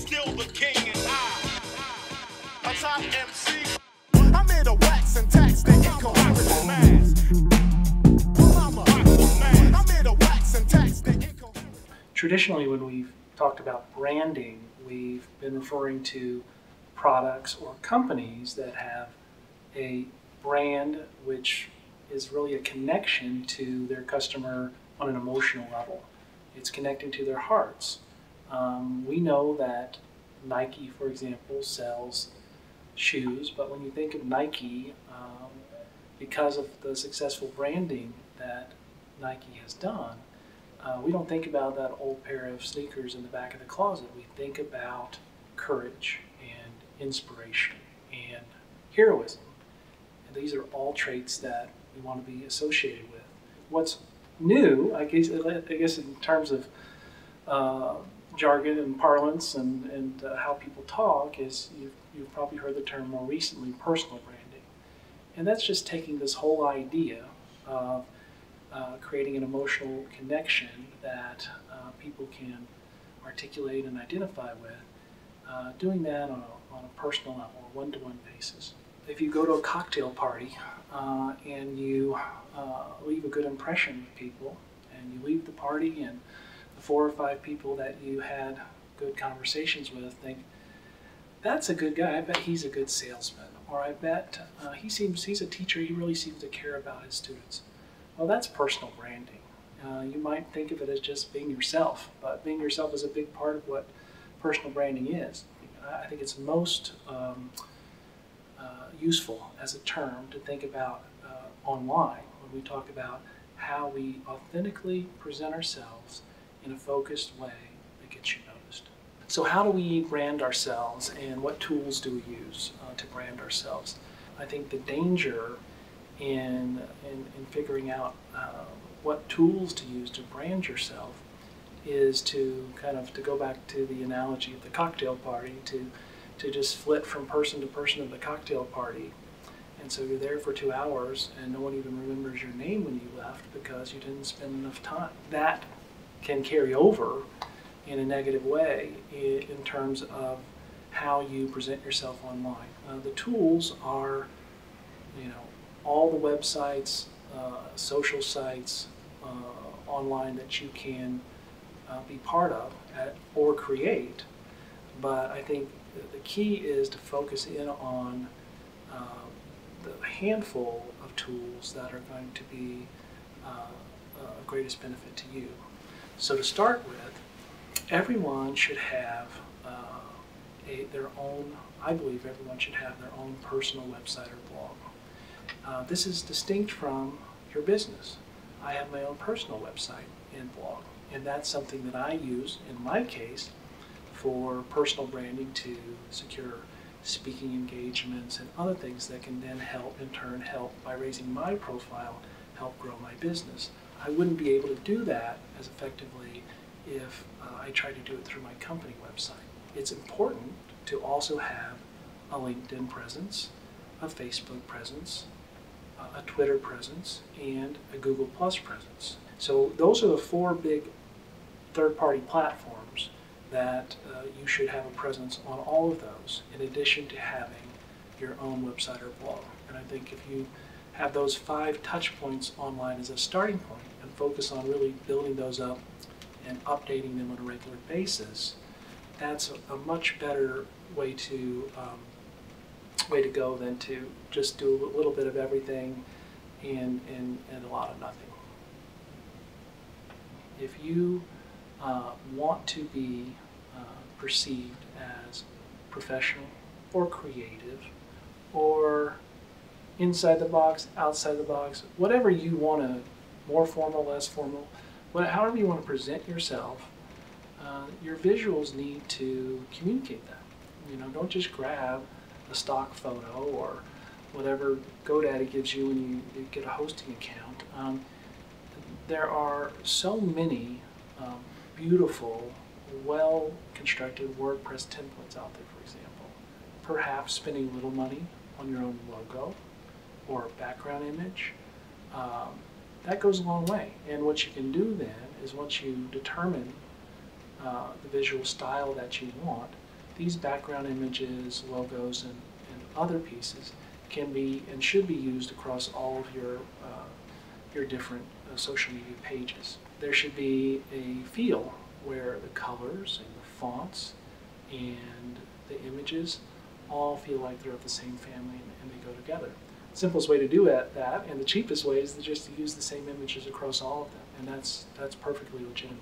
still the king and I, a top MC. I'm here to wax and tax the incoherent mass. I'm here to wax and tax the incoherent. Traditionally, when we've talked about branding, we've been referring to products or companies that have a brand which is really a connection to their customer on an emotional level. It's connecting to their hearts. We know that Nike, for example, sells shoes, but when you think of Nike, because of the successful branding that Nike has done, we don't think about that old pair of sneakers in the back of the closet. We think about courage and inspiration and heroism. And these are all traits that we want to be associated with. What's new, I guess in terms of jargon and parlance and how people talk, is you've probably heard the term more recently, personal branding. And that's just taking this whole idea of creating an emotional connection that people can articulate and identify with, doing that on a personal level, a one-to-one basis. If you go to a cocktail party and you leave a good impression with people, and you leave the party and the 4 or 5 people that you had good conversations with think, that's a good guy, I bet he's a good salesman, or I bet he's a teacher, he really seems to care about his students. Well, that's personal branding. You might think of it as just being yourself, but being yourself is a big part of what personal branding is. I think it's most useful as a term to think about online when we talk about how we authentically present ourselves in a focused way that gets you noticed. So how do we brand ourselves, and what tools do we use to brand ourselves? I think the danger in figuring out what tools to use to brand yourself is to go back to the analogy of the cocktail party, to just flit from person to person at the cocktail party. And so you're there for 2 hours and no one even remembers your name when you left because you didn't spend enough time. That can carry over in a negative way in terms of how you present yourself online. The tools are, all the websites, social sites online that you can be part of or create, but I think the key is to focus in on the handful of tools that are going to be of greatest benefit to you. So to start with, everyone should have their own, I believe everyone should have their own personal website or blog. This is distinct from your business. I have my own personal website and blog, and that's something that I use, in my case, for personal branding to secure speaking engagements and other things that can then in turn help by raising my profile, help grow my business. I wouldn't be able to do that as effectively if I tried to do it through my company website. It's important to also have a LinkedIn presence, a Facebook presence, a Twitter presence, and a Google Plus presence. So those are the 4 big third-party platforms that you should have a presence on all of those, in addition to having your own website or blog. And I think if you have those 5 touch points online as a starting point and focus on really building those up and updating them on a regular basis, that's a much better way to go than to just do a little bit of everything and a lot of nothing. If you want to be perceived as professional or creative or inside the box, outside the box, whatever you want to, more formal, less formal, however you want to present yourself, your visuals need to communicate that. Don't just grab a stock photo or whatever GoDaddy gives you when you get a hosting account. There are so many beautiful, well-constructed WordPress templates out there, for example. Perhaps spending a little money on your own logo or background image, that goes a long way. And what you can do then is, once you determine the visual style that you want, these background images, logos, and other pieces can be and should be used across all of your different social media pages. There should be a feel where the colors and the fonts and the images all feel like they're of the same family and they go together. The simplest way to do that and the cheapest way is just to use the same images across all of them, and that's perfectly legitimate.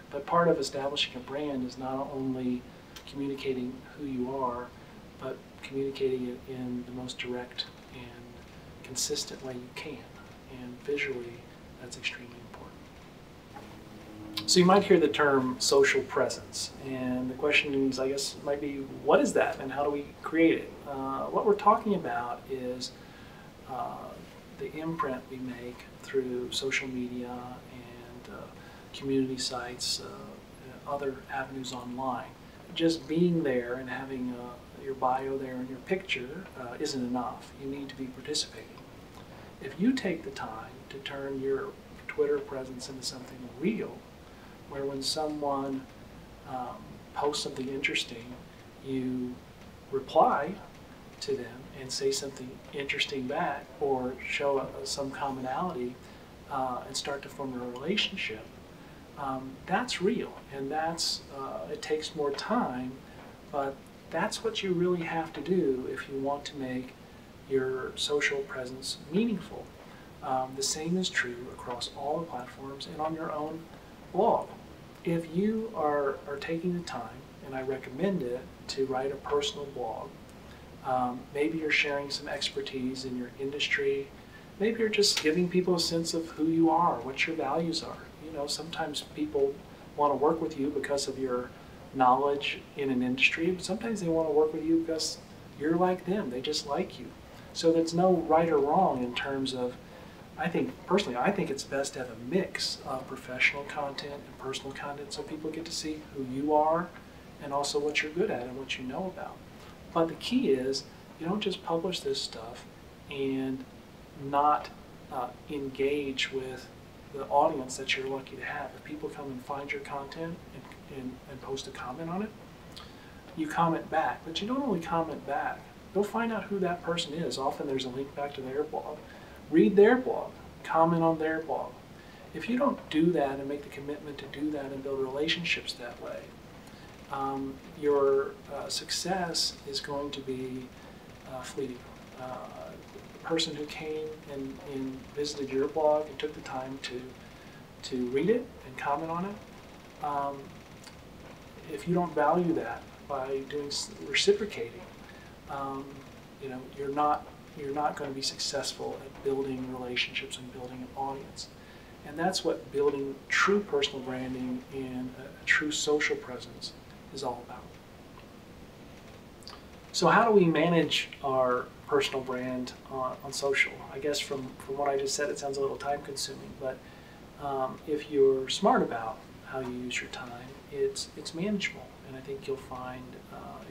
But part of establishing a brand is not only communicating who you are, but communicating it in the most direct and consistent way you can. And visually, that's extremely important. So you might hear the term social presence, and the question is, I guess, might be, what is that and how do we create it? What we're talking about is the imprint we make through social media and community sites, other avenues online. Just being there and having your bio there and your picture isn't enough. You need to be participating. If you take the time to turn your Twitter presence into something real, where when someone posts something interesting, you reply to them and say something interesting back, or show some commonality and start to form a relationship, that's real, and it takes more time, but that's what you really have to do if you want to make your social presence meaningful. The same is true across all the platforms and on your own blog. If you are taking the time, and I recommend it, to write a personal blog, maybe you're sharing some expertise in your industry, maybe you're just giving people a sense of who you are, what your values are. You know, sometimes people want to work with you because of your knowledge in an industry, but sometimes they want to work with you because you're like them, they just like you. So there's no right or wrong in terms of, personally, I think it's best to have a mix of professional content and personal content so people get to see who you are and also what you're good at and what you know about. But the key is, you don't just publish this stuff and not engage with the audience that you're lucky to have. If people come and find your content and post a comment on it, you comment back. But you don't only comment back. Go find out who that person is. Often there's a link back to their blog. Read their blog. Comment on their blog. If you don't do that and make the commitment to do that and build relationships that way, your success is going to be fleeting. The person who came and visited your blog and took the time to read it and comment on it, if you don't value that by reciprocating, you're not going to be successful at building relationships and building an audience. And that's what building true personal branding and a true social presence is all about. So how do we manage our personal brand on social? I guess from what I just said, it sounds a little time consuming, but if you're smart about how you use your time, it's manageable, and I think you'll find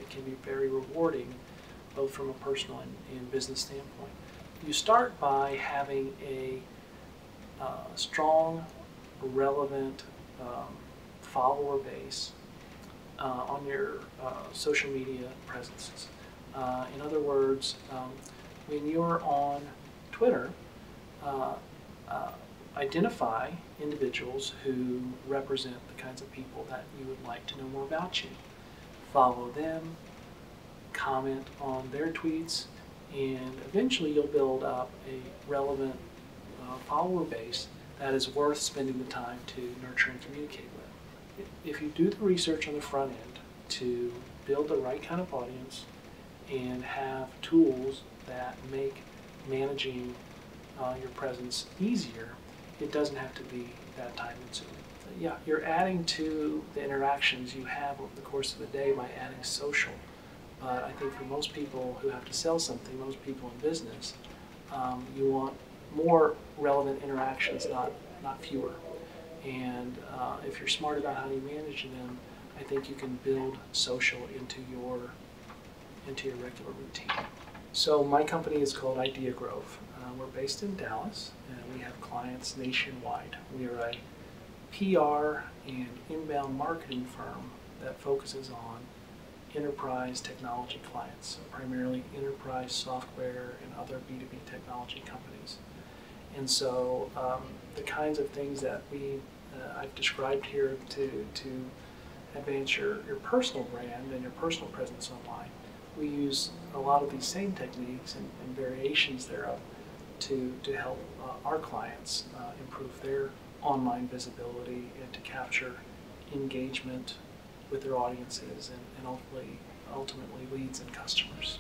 it can be very rewarding, both from a personal and business standpoint. You start by having a strong, relevant follower base on your social media presences. In other words, when you're on Twitter, identify individuals who represent the kinds of people that you would like to know more about you. Follow them, comment on their tweets, and eventually you'll build up a relevant follower base that is worth spending the time to nurture and communicate with. If you do the research on the front end to build the right kind of audience and have tools that make managing your presence easier, it doesn't have to be that time consuming. Yeah, you're adding to the interactions you have over the course of the day by adding social. But I think for most people who have to sell something, most people in business, you want more relevant interactions, not fewer. And if you're smart about how you manage them, I think you can build social into your regular routine. So my company is called Idea Grove. We're based in Dallas, and we have clients nationwide. We are a PR and inbound marketing firm that focuses on enterprise technology clients, so primarily enterprise software and other B2B technology companies. And so the kinds of things that I've described here to advance your personal brand and your personal presence online, we use a lot of these same techniques and variations thereof to help our clients improve their online visibility and to capture engagement with their audiences and ultimately leads and customers.